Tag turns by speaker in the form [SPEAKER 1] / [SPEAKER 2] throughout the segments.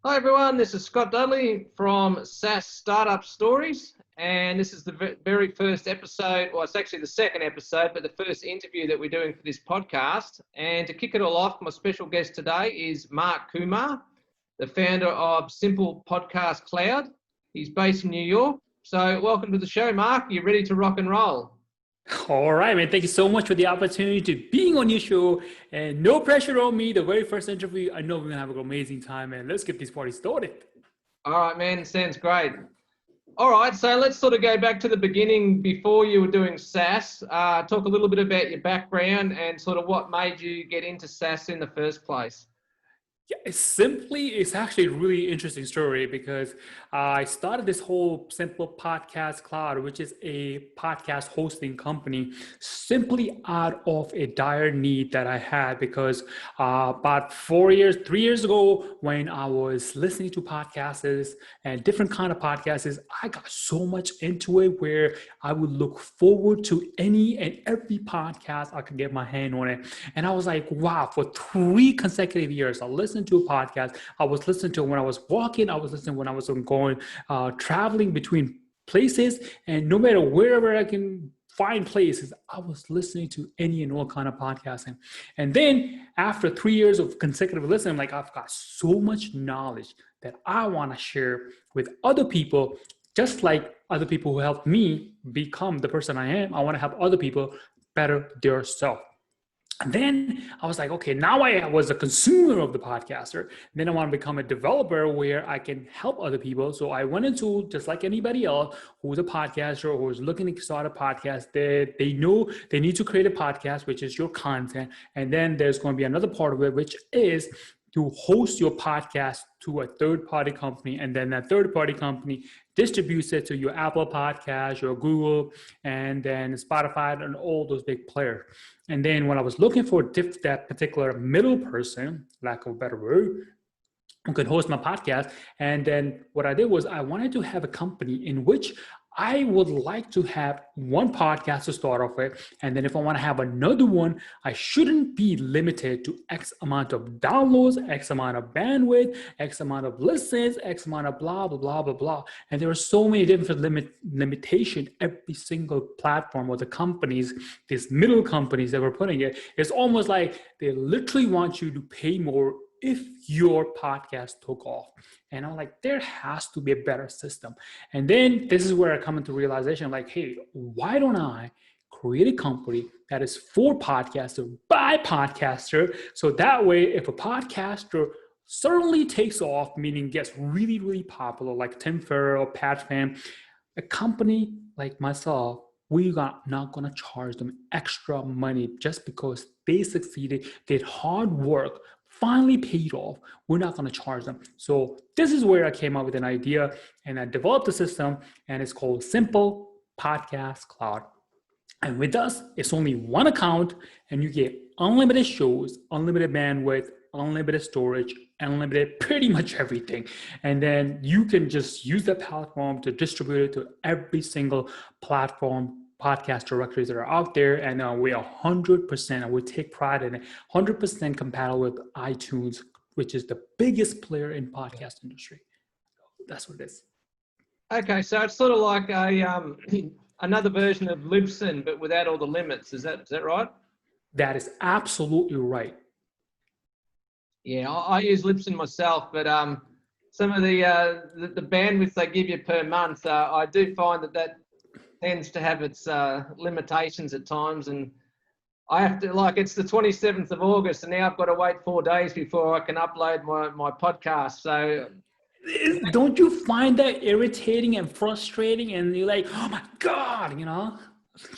[SPEAKER 1] Hi everyone, this is Scott Dudley from SaaS Startup Stories, and this is the very first episode, well it's actually the second episode, but the first interview that we're doing for this podcast. And to kick it all off, my special guest today is Mark Kumar, the founder of Simple Podcast Cloud. He's based in New York. So welcome to the show, Mark. Are you ready to rock and roll?
[SPEAKER 2] All right, man. Thank you so much for the opportunity to being on your show, and no pressure on me. The very first interview, I know we're gonna have an amazing time, and let's get this party started.
[SPEAKER 1] All right, man. Sounds great. All right, so let's sort of go back to the beginning before you were doing SaaS. Talk a little bit about your background and sort of what made you get into SaaS in the first place.
[SPEAKER 2] Yeah, it's actually a really interesting story because I started this whole Simple Podcast Cloud, which is a podcast hosting company, simply out of a dire need that I had because about 3 years ago, when I was listening to podcasts and different kind of podcasts, I got so much into it where I would look forward to any and every podcast I could get my hand on it. And I was like, wow, for 3 consecutive years, I listened to a podcast. I was listening to it when I was walking. I was listening when I was going traveling between places, and no matter wherever I can find places, I was listening to any and all kind of podcasting. And then after 3 years of consecutive listening, I'm like, I've got so much knowledge that I want to share with other people, just like other people who helped me become the person I am. I want to help other people better their self. And then I was like, okay, now I was a consumer of the podcaster. Then I want to become a developer where I can help other people. So I went into, just like anybody else who's a podcaster or who's looking to start a podcast, they know they need to create a podcast, which is your content. And then there's going to be another part of it, which is to host your podcast to a third-party company, and then that third-party company distributes it to your Apple Podcast, your Google, and then Spotify, and all those big players. And then when I was looking for that particular middle person, lack of a better word, who could host my podcast, and then what I did was I wanted to have a company in which I would like to have one podcast to start off with. And then if I want to have another one, I shouldn't be limited to X amount of downloads, X amount of bandwidth, X amount of listens, X amount of blah, blah, blah, blah, blah. And there are so many different limitations every single platform or the companies, these middle companies that were putting it. It's almost like they literally want you to pay more if your podcast took off. And I'm like, there has to be a better system. And then this is where I come into realization, like, hey, why don't I create a company that is for podcaster by podcaster? So that way, if a podcaster suddenly takes off, meaning gets really, really popular, like Tim Ferriss, Pat Fan, a company like myself, we are not going to charge them extra money just because they succeeded, did hard work, finally paid off. We're not going to charge them. So this is where I came up with an idea, and I developed a system, and it's called Simple Podcast Cloud. And with us, it's only one account, and you get unlimited shows, unlimited bandwidth, unlimited storage, unlimited pretty much everything. And then you can just use that platform to distribute it to every single platform, podcast directories that are out there. And we are 100%, and we take pride in it, 100% compatible with iTunes, which is the biggest player in podcast industry. That's what it is.
[SPEAKER 1] Okay, so it's sort of like a another version of Libsyn, but without all the limits. Is that right?
[SPEAKER 2] That is absolutely right.
[SPEAKER 1] Yeah, I use Libsyn myself, but some of the bandwidth they give you per month, I do find that tends to have its limitations at times, and I have to, like, it's the 27th of August, and now I've got to wait 4 days before I can upload my podcast. So
[SPEAKER 2] don't you find that irritating and frustrating? And you're like, oh my God, you know?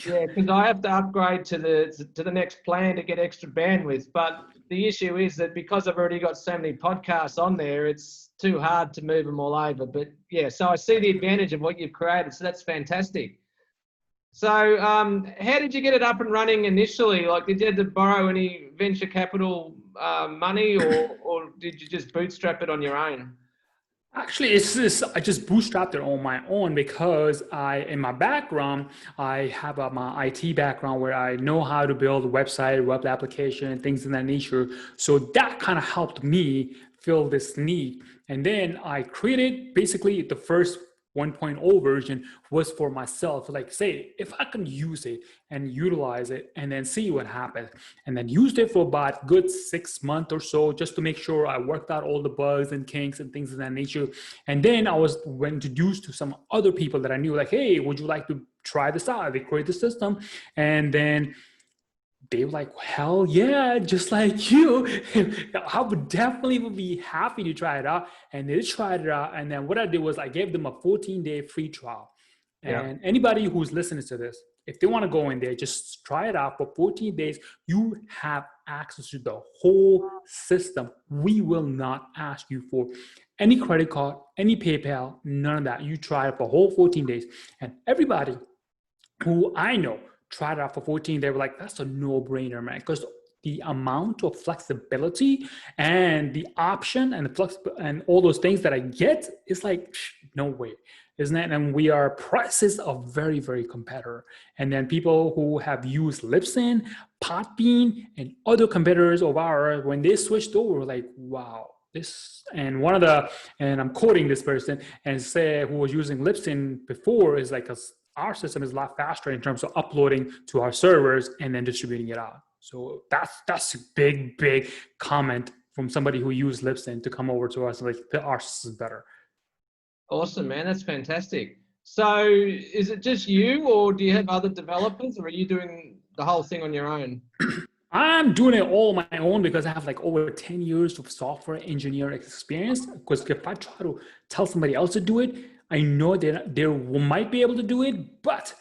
[SPEAKER 1] Yeah, because I have to upgrade to the next plan to get extra bandwidth. But the issue is that because I've already got so many podcasts on there, it's too hard to move them all over. But yeah, so I see the advantage of what you've created. So that's fantastic. So how did you get it up and running initially? Like, did you have to borrow any venture capital money, or did you just bootstrap it on your own?
[SPEAKER 2] Actually, I just bootstrapped it on my own because in my background, I have my IT background where I know how to build a website, web application, things in that nature. So that kind of helped me fill this need. And then I created basically the first 1.0 version was for myself. Like, say, if I can use it and utilize it and then see what happens, and then used it for about a good 6 months or so just to make sure I worked out all the bugs and kinks and things of that nature. And then I was introduced to some other people that I knew, like, hey, would you like to try this out? They create the system. And then they were like, hell yeah, just like you. I would definitely be happy to try it out. And they tried it out. And then what I did was I gave them a 14-day free trial.
[SPEAKER 1] Yeah.
[SPEAKER 2] And anybody who's listening to this, if they want to go in there, just try it out for 14 days. You have access to the whole system. We will not ask you for any credit card, any PayPal, none of that. You try it for a whole 14 days. And everybody who I know tried it out for 14, they were like, that's a no-brainer, man, because the amount of flexibility and the option and the flex and all those things that I get is like, no way, isn't it? And prices are very, very competitor. And then people who have used Libsyn, Podbean, and other competitors of ours, when they switched over, like, wow, this. And and I'm quoting this person and say who was using Libsyn before is like our system is a lot faster in terms of uploading to our servers and then distributing it out. So that's a big comment from somebody who used Libsyn to come over to us and like, our system is better.
[SPEAKER 1] Awesome, man. That's fantastic. So is it just you, or do you have other developers, or are you doing the whole thing on your own?
[SPEAKER 2] I'm doing it all on my own because I have like over 10 years of software engineering experience. Because if I try to tell somebody else to do it, I know that they might be able to do it, but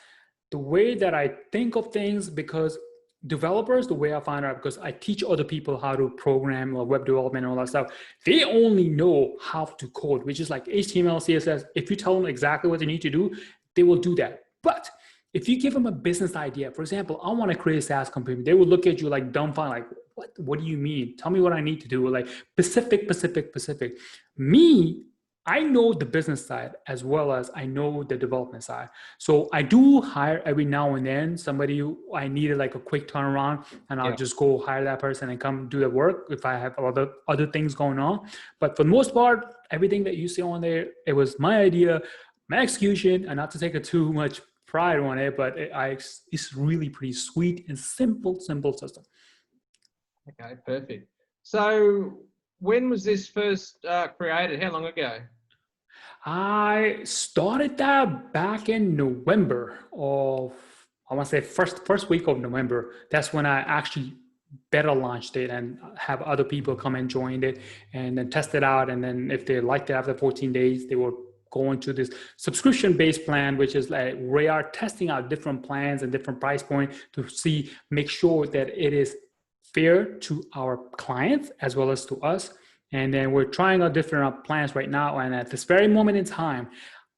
[SPEAKER 2] the way that I think of things, because developers, the way I find out, because I teach other people how to program or web development and all that stuff, they only know how to code, which is like HTML, CSS. If you tell them exactly what they need to do, they will do that. But if you give them a business idea, for example, I want to create a SaaS company, they will look at you like dumbfounded, like, what do you mean? Tell me what I need to do. Like specific. Me, I know the business side as well as I know the development side. So I do hire every now and then somebody who I needed like a quick turnaround, and I'll just go hire that person and come do the work if I have other things going on. But for the most part, everything that you see on there, it was my idea, my execution, and not to take too much pride on it, but it's really pretty sweet and simple system.
[SPEAKER 1] Okay, perfect. So when was this first created? How long ago?
[SPEAKER 2] I started that back in November of, I want to say first week of November. That's when I actually beta launched it and have other people come and join it and then test it out. And then if they liked it after 14 days, they will go into this subscription-based plan, which is like we are testing out different plans and different price points to make sure that it is fair to our clients as well as to us. And then we're trying out different plans right now. And at this very moment in time,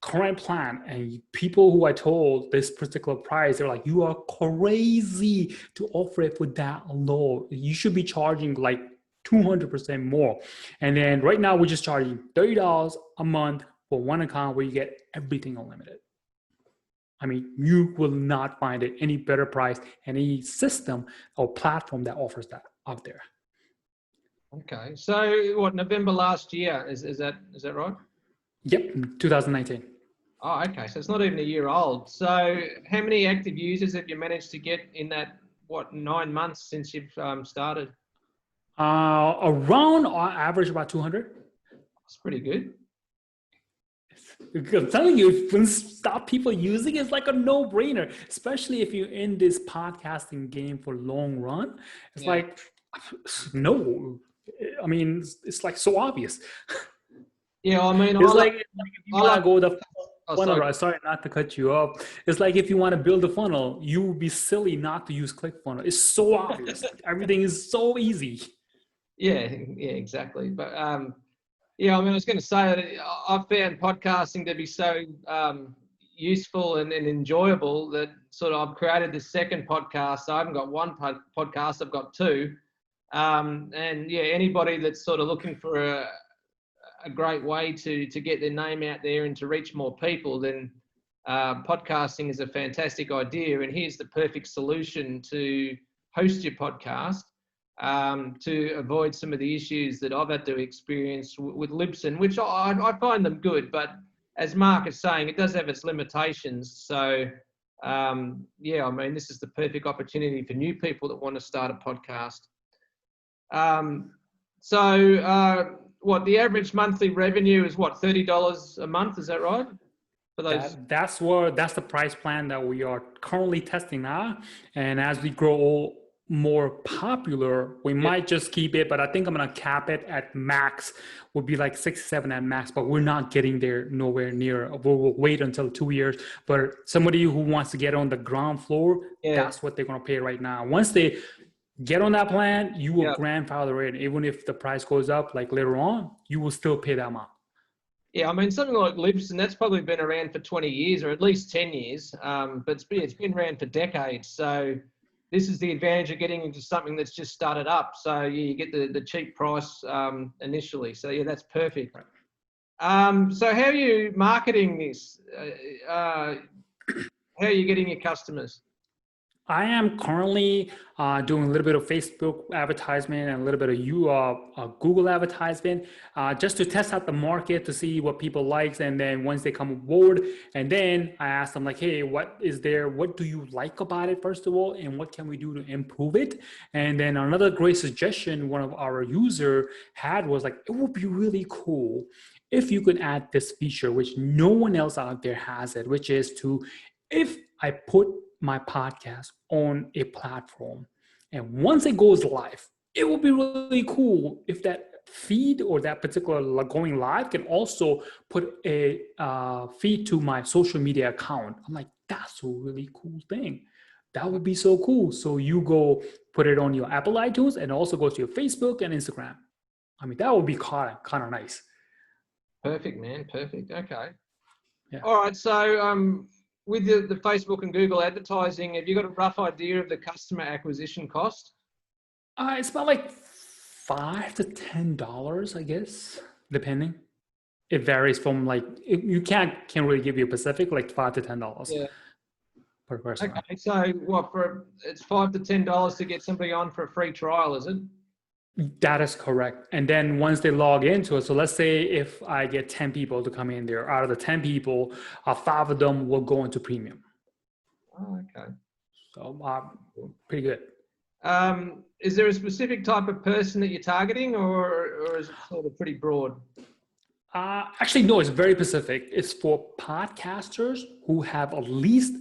[SPEAKER 2] current plan, and people who I told this particular price, they're like, you are crazy to offer it for that low. You should be charging like 200% more. And then right now we're just charging $30 a month for one account where you get everything unlimited. I mean, you will not find it any better price, any system or platform that offers that out there.
[SPEAKER 1] Okay, so what, November last year, is that right?
[SPEAKER 2] Yep, 2019.
[SPEAKER 1] Oh, okay, so it's not even a year old. So how many active users have you managed to get in that, 9 months since you've started?
[SPEAKER 2] Around on average about 200.
[SPEAKER 1] That's pretty good.
[SPEAKER 2] I'm telling you, if you stop people using it, it's like a no-brainer, especially if you're in this podcasting game for long run. It's like, no, I mean, it's like so obvious.
[SPEAKER 1] Yeah, I mean,
[SPEAKER 2] it's like if you want to go the funnel, sorry not to cut you off. It's like if you want to build a funnel, you would be silly not to use ClickFunnels. It's so obvious. Everything is so easy.
[SPEAKER 1] Yeah, exactly. But yeah, I mean, I was going to say that I've found podcasting to be so useful and enjoyable that sort of I've created this second podcast. So I haven't got one podcast, I've got two. And yeah, anybody that's sort of looking for a great way to get their name out there and to reach more people, then podcasting is a fantastic idea. And here's the perfect solution to host your podcast to avoid some of the issues that I've had to experience with Libsyn, which I find them good, but as Mark is saying, it does have its limitations. So yeah, I mean, this is the perfect opportunity for new people that want to start a podcast. What the average monthly revenue is? What, $30 a month? Is that right? For those?
[SPEAKER 2] That's the price plan that we are currently testing now. And as we grow more popular, we might just keep it, but I think I'm gonna cap it at max. Would be like 6, 7 at max, but we're not getting there nowhere near. We'll wait until 2 years. But somebody who wants to get on the ground floor, that's what they're gonna pay right now. Once they get on that plan, you will grandfather in. Even if the price goes up, like later on, you will still pay that amount. Yeah,
[SPEAKER 1] I mean, something like Libsyn, that's probably been around for 20 years or at least 10 years, but it's been around for decades. So this is the advantage of getting into something that's just started up. So you get the cheap price initially. So yeah, that's perfect. So how are you marketing this? How are you getting your customers?
[SPEAKER 2] I am currently doing a little bit of Facebook advertisement and a little bit of Google advertisement just to test out the market to see what people like. And then once they come aboard, and then I ask them like, hey, what do you like about it, first of all, and what can we do to improve it? And then another great suggestion one of our user had was like, it would be really cool if you could add this feature, which no one else out there has it, which is if I put my podcast on a platform, and once it goes live, it will be really cool if that feed or that particular going live can also put a feed to my social media account. I'm like, that's a really cool thing. That would be so cool. So you go put it on your Apple iTunes and also go to your Facebook and Instagram. I mean, that would be kind of nice.
[SPEAKER 1] Perfect, man. Perfect. Okay. Yeah. All right. So with the Facebook and Google advertising, have you got a rough idea of the customer acquisition cost?
[SPEAKER 2] It's about like $5 to $10, I guess, depending. It varies from like, you can't really give you a specific, like $5 to $10 per person.
[SPEAKER 1] Okay, so what, it's $5 to $10 to get somebody on for a free trial, is it?
[SPEAKER 2] That is correct. And then once they log into it, so let's say if I get 10 people to come in there, out of the 10 people, 5 of them will go into premium.
[SPEAKER 1] Oh, okay.
[SPEAKER 2] So pretty good.
[SPEAKER 1] Is there a specific type of person that you're targeting, or is it sort of pretty broad?
[SPEAKER 2] Actually, no, it's very specific. It's for podcasters who have at least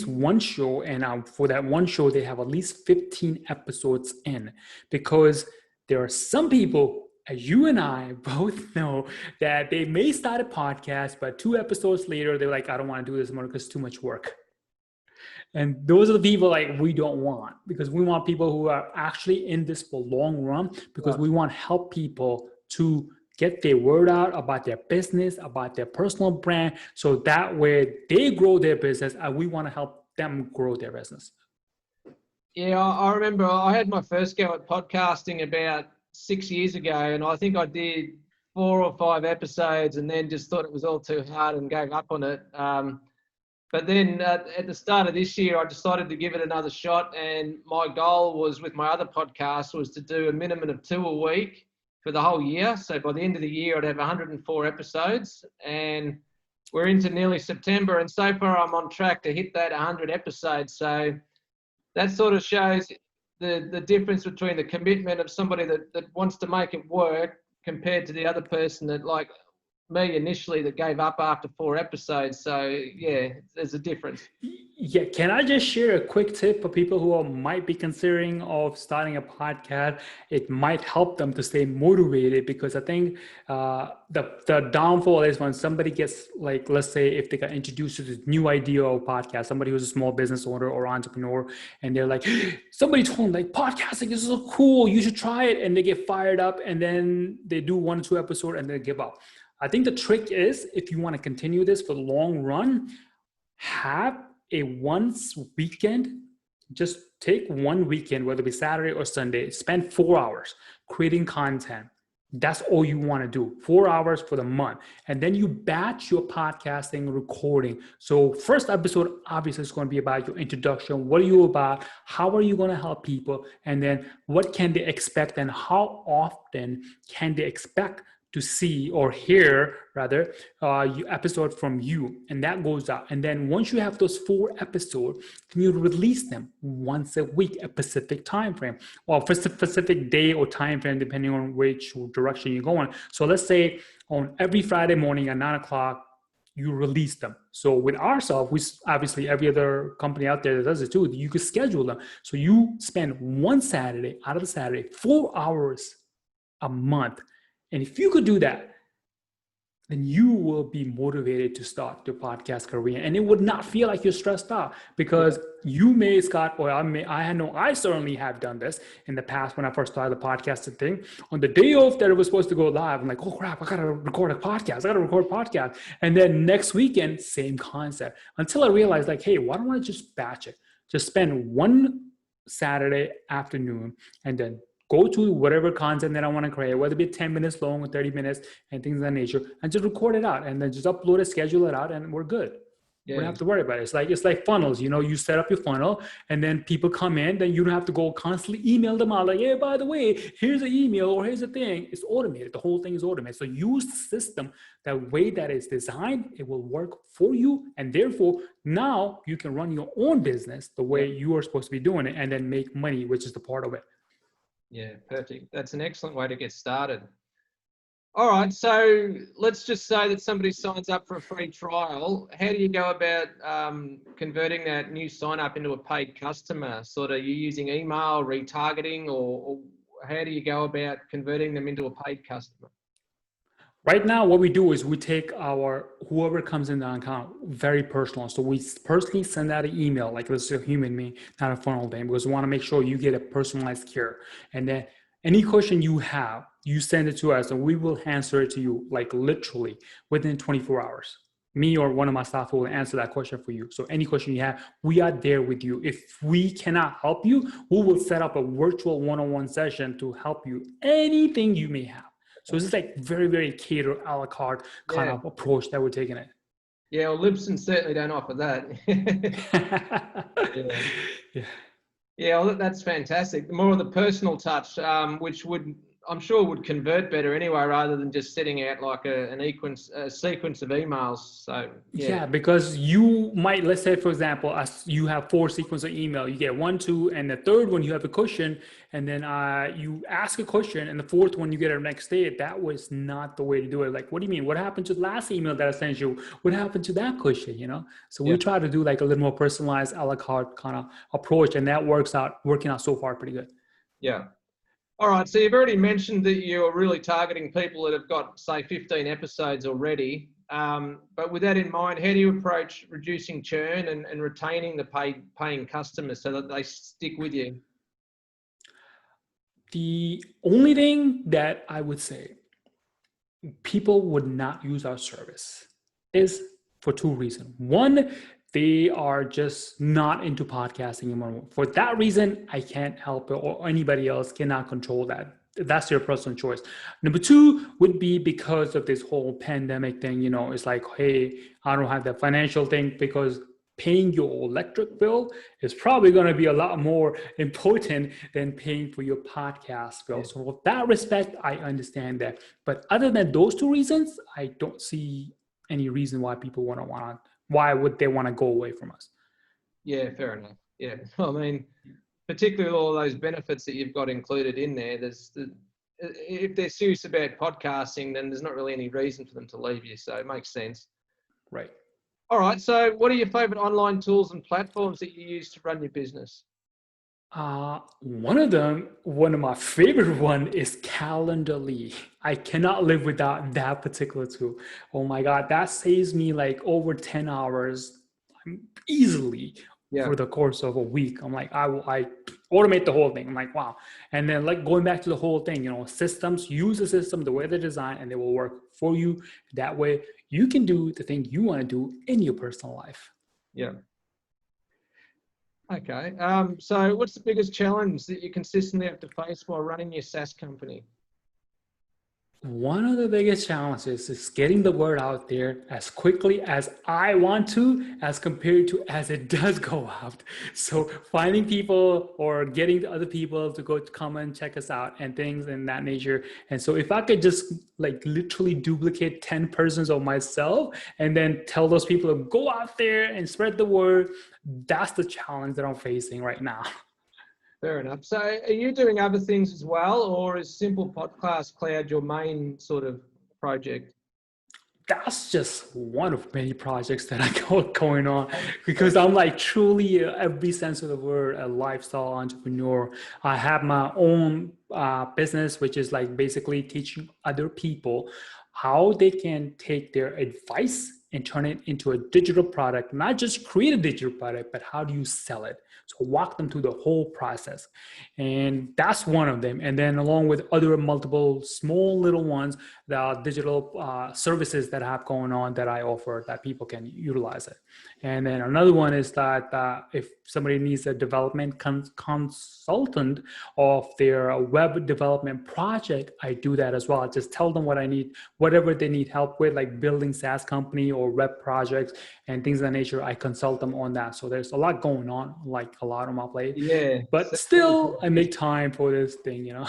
[SPEAKER 2] one show, and for that one show they have at least 15 episodes in, because there are some people, as you and I both know, that they may start a podcast, but 2 episodes later they're like, I don't want to do this anymore because it's too much work. And those are the people like we don't want, because we want people who are actually in this for long run, because we want to help people to get their word out about their business, about their personal brand, so that way they grow their business and we want to help them grow their business.
[SPEAKER 1] Yeah, I remember I had my first go at podcasting about 6 years ago, and I think I did 4 or 5 episodes and then just thought it was all too hard and gave up on it. But then at the start of this year, I decided to give it another shot, and my goal was, with my other podcast, was to do a minimum of 2 a week for the whole year. So by the end of the year, I'd have 104 episodes, and we're into nearly September, and so far I'm on track to hit that 100 episodes. So that sort of shows the difference between the commitment of somebody that wants to make it work compared to the other person that, like me initially, that gave up after 4 episodes. So yeah, there's a difference.
[SPEAKER 2] Yeah, can I just share a quick tip for people who might be considering of starting a podcast? It might help them to stay motivated, because I think the downfall is when somebody gets, like, let's say if they got introduced to this new idea of podcast, somebody who's a small business owner or entrepreneur, and they're like, somebody told them like, podcasting is so cool, you should try it, and they get fired up, and then they do 1 or 2 episodes and they give up. I think the trick is, if you want to continue this for the long run, have a once weekend, just take 1 weekend, whether it be Saturday or Sunday, spend 4 hours creating content, That's all you want to do, 4 hours for the month. And then you batch your podcasting recording. So first episode, obviously, is going to be about your introduction. What are you about? How are you going to help people? And then what can they expect and how often can they expect to see or hear rather episode from you, and that goes out. And then once you have those 4 episodes, then you release them once a week, a specific time frame or for a specific day or time frame, depending on which direction you're going. So let's say on every Friday morning at 9 o'clock, you release them. So with ourselves, we obviously every other company out there that does it too, you could schedule them. So you spend one Saturday out of the Saturday, 4 hours a month. And if you could do that, then you will be motivated to start your podcast career. And it would not feel like you're stressed out because you may, Scott, or I certainly have done this in the past when I first started the podcasting thing. On the day of that it was supposed to go live, I'm like, oh crap, I got to record a podcast. And then next weekend, same concept. Until I realized like, hey, why don't I just batch it? Just spend one Saturday afternoon and then go to whatever content that I want to create, whether it be 10 minutes long or 30 minutes and things of that nature, and just record it out and then just upload it, schedule it out, and we're good. Yeah. We don't have to worry about it. It's like funnels, you set up your funnel and then people come in, then you don't have to go constantly email them out like, hey, by the way, here's an email or here's a thing. It's automated. The whole thing is automated. So use the system that way that it's designed, it will work for you. And therefore now you can run your own business the way you are supposed to be doing it and then make money, which is the part of it.
[SPEAKER 1] Yeah, perfect. That's an excellent way to get started. All right, so let's just say that somebody signs up for a free trial. How do you go about converting that new sign up into a paid customer? Sort of you using email, retargeting, or how do you go about converting them into a paid customer?
[SPEAKER 2] Right now, what we do is we take whoever comes in the account very personal. So we personally send out an email, like this is a human being, not a funnel thing, because we want to make sure you get a personalized care. And then any question you have, you send it to us and we will answer it to you, like literally within 24 hours. Me or one of my staff will answer that question for you. So any question you have, we are there with you. If we cannot help you, we will set up a virtual one-on-one session to help you anything you may have. So it's like very, very catered a la carte kind of approach that we're taking it.
[SPEAKER 1] Yeah, well, Libsyn certainly don't offer that. Yeah, well, that's fantastic. The more of the personal touch, which I'm sure would convert better anyway, rather than just setting out like a sequence of emails. So
[SPEAKER 2] yeah, because you might, let's say for example, you have 4 sequences of email. You get 1, 2, and the third one you have a question, and then you ask a question, and the 4th one you get it next day. That was not the way to do it. Like, what do you mean? What happened to the last email that I sent you? What happened to that question? So we try to do like a little more personalized a la carte kind of approach, and that working out so far pretty good.
[SPEAKER 1] Yeah. All right, so you've already mentioned that you're really targeting people that have got, say, 15 episodes already. But with that in mind, how do you approach reducing churn and retaining the paying customers so that they stick with you?
[SPEAKER 2] The only thing that I would say people would not use our service is for 2 reasons. One, they are just not into podcasting anymore. For that reason, I can't help it, or anybody else cannot control that. That's your personal choice. Number 2 would be because of this whole pandemic thing. It's like, hey, I don't have that financial thing because paying your electric bill is probably going to be a lot more important than paying for your podcast bill. So with that respect, I understand that. But other than those 2 reasons, I don't see any reason why people why would they want to go away from us?
[SPEAKER 1] Yeah, fair enough. Yeah, I mean, particularly all those benefits that you've got included in there. If they're serious about podcasting, then there's not really any reason for them to leave you. So it makes sense.
[SPEAKER 2] Right.
[SPEAKER 1] All right. So what are your favorite online tools and platforms that you use to run your business?
[SPEAKER 2] One of my favorite one is Calendly. I cannot live without that particular tool. Oh my God, that saves me like over 10 hours easily for the course of a week. I'm like, I automate the whole thing. I'm like, wow. And then like going back to the whole thing, systems, use the system the way they're designed and they will work for you. That way you can do the thing you want to do in your personal life.
[SPEAKER 1] Yeah. Okay. So what's the biggest challenge that you consistently have to face while running your SaaS company?
[SPEAKER 2] One of the biggest challenges is getting the word out there as quickly as I want to, as compared to as it does go out. So finding people or getting the other people to come and check us out and things in that nature. And so if I could just like literally duplicate 10 persons of myself and then tell those people to go out there and spread the word, that's the challenge that I'm facing right now.
[SPEAKER 1] Fair enough. So are you doing other things as well, or is Simple Podcast Cloud your main sort of project?
[SPEAKER 2] That's just one of many projects that I got going on because I'm like truly every sense of the word a lifestyle entrepreneur. I have my own business, which is like basically teaching other people how they can take their advice and turn it into a digital product, not just create a digital product, but how do you sell it? So walk them through the whole process. And that's one of them. And then along with other multiple small little ones, the digital services that I have going on that I offer that people can utilize it. And then another one is that if somebody needs a development consultant of their web development project, I do that as well. I just tell them what I need, whatever they need help with, like building SaaS company or web projects and things of that nature. I consult them on that. So there's a lot going on, like a lot on my plate.
[SPEAKER 1] Yeah.
[SPEAKER 2] But still, I make time for this thing, you know.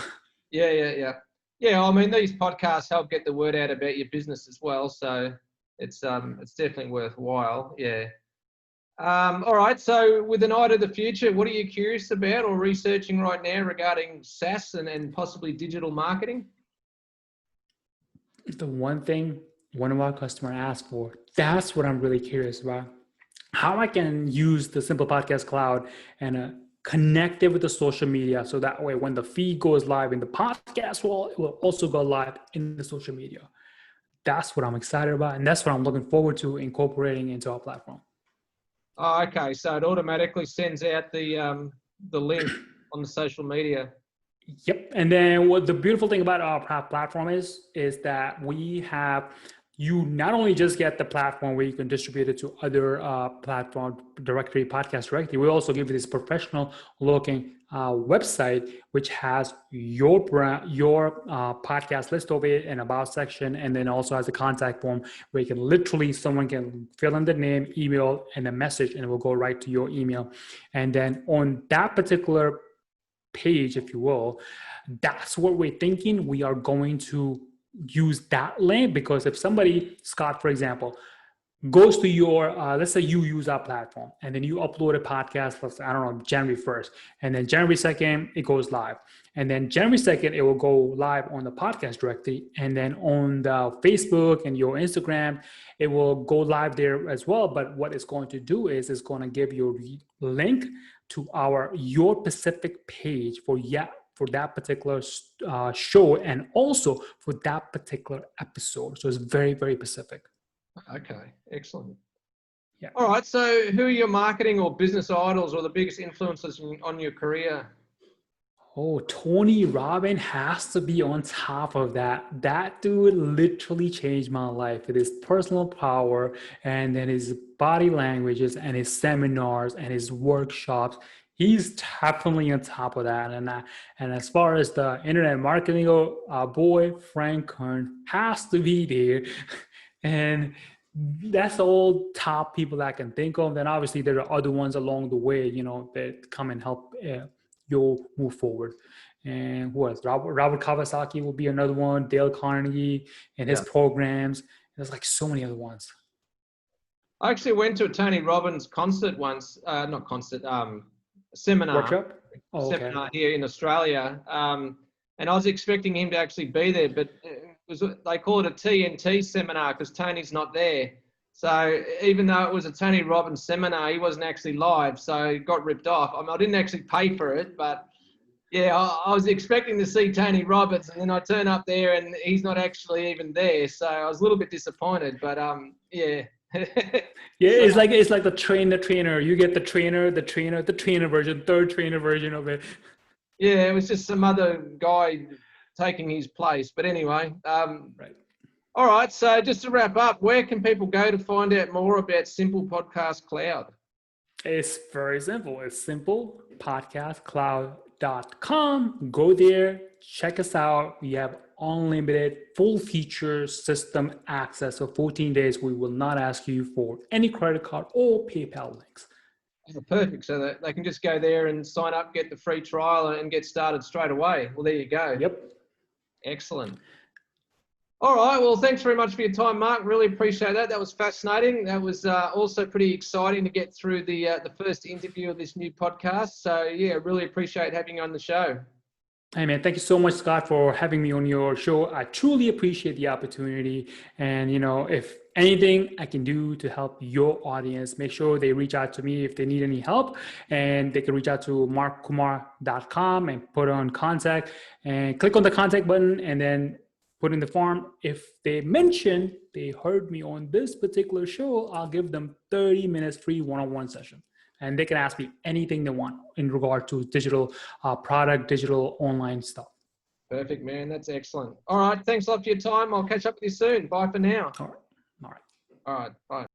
[SPEAKER 1] Yeah. Yeah, I mean, these podcasts help get the word out about your business as well. So it's definitely worthwhile. Yeah. All right. So with an eye to the future, what are you curious about or researching right now regarding SaaS and possibly digital marketing?
[SPEAKER 2] The one thing one of our customers asked for, that's what I'm really curious about. How I can use the Simple Podcast Cloud and connect it with the social media. So that way, when the feed goes live in the podcast wall, it will also go live in the social media. That's what I'm excited about. And that's what I'm looking forward to incorporating into our platform.
[SPEAKER 1] Oh, okay. So it automatically sends out the link on the social media.
[SPEAKER 2] Yep. And then what the beautiful thing about our platform is that we have, you not only just get the platform where you can distribute it to other platform directory, podcast directory, we also give you this professional looking website, which has your brand, your podcast list over it and about section. And then also has a contact form where you can literally, someone can fill in the name, email, and a message, and it will go right to your email. And then on that particular page, if you will, that's what we're thinking. We are going to use that link because if somebody, Scott, for example, goes to your, let's say you use our platform and then you upload a podcast, let's say, I don't know, January 1st, and then January 2nd, it goes live. And then January 2nd, it will go live on the podcast directly. And then on the Facebook and your Instagram, it will go live there as well. But what it's going to do is it's going to give you a link to your Pacific page for that particular show and also for that particular episode. So it's very, very specific.
[SPEAKER 1] Okay, excellent.
[SPEAKER 2] Yeah.
[SPEAKER 1] All right. So who are your marketing or business idols or the biggest influences on your career?
[SPEAKER 2] Oh, Tony Robbins has to be on top of that. That dude literally changed my life with his personal power and then his body languages and his seminars and his workshops. He's definitely on top of that. And as far as the internet marketing boy, Frank Kern has to be there. And that's all top people that I can think of. Then obviously there are other ones along the way, that come and help you'll move forward. And who else? Robert Kawasaki will be another one. Dale Carnegie and his programs. There's like so many other ones.
[SPEAKER 1] I actually went to a Tony Robbins concert once. Not concert. Seminar.
[SPEAKER 2] Workshop? Oh, okay.
[SPEAKER 1] Seminar here in Australia. And I was expecting him to actually be there, but they call it a TNT seminar because Tony's not there. So even though it was a Tony Robbins seminar, he wasn't actually live, so it got ripped off. I mean, I didn't actually pay for it, but yeah, I was expecting to see Tony Robbins, and then I turn up there and he's not actually even there. So I was a little bit disappointed, but yeah.
[SPEAKER 2] Yeah, it's like the trainer. You get the trainer version, third trainer version of it.
[SPEAKER 1] Yeah, it was just some other guy taking his place. But anyway,
[SPEAKER 2] right.
[SPEAKER 1] All right, so just to wrap up, where can people go to find out more about Simple Podcast Cloud?
[SPEAKER 2] It's very simple. It's simplepodcastcloud.com. Go there, check us out. We have unlimited full feature system access. So 14 days, we will not ask you for any credit card or PayPal links.
[SPEAKER 1] Oh, perfect. So that they can just go there and sign up, get the free trial and get started straight away. Well, there you go.
[SPEAKER 2] Yep.
[SPEAKER 1] Excellent. All right. Well, thanks very much for your time, Mark. Really appreciate that. That was fascinating. That was also pretty exciting to get through the first interview of this new podcast. So yeah, really appreciate having you on the show.
[SPEAKER 2] Hey man, thank you so much, Scott, for having me on your show. I truly appreciate the opportunity. And if anything I can do to help your audience, make sure they reach out to me if they need any help, and they can reach out to markkumar.com and put on contact and click on the contact button and then put in the form. If they mention they heard me on this particular show, I'll give them 30 minutes free one-on-one session. And they can ask me anything they want in regard to digital product, digital online stuff.
[SPEAKER 1] Perfect, man. That's excellent. All right. Thanks a lot for your time. I'll catch up with you soon. Bye for now.
[SPEAKER 2] All right. All right.
[SPEAKER 1] All right. Bye.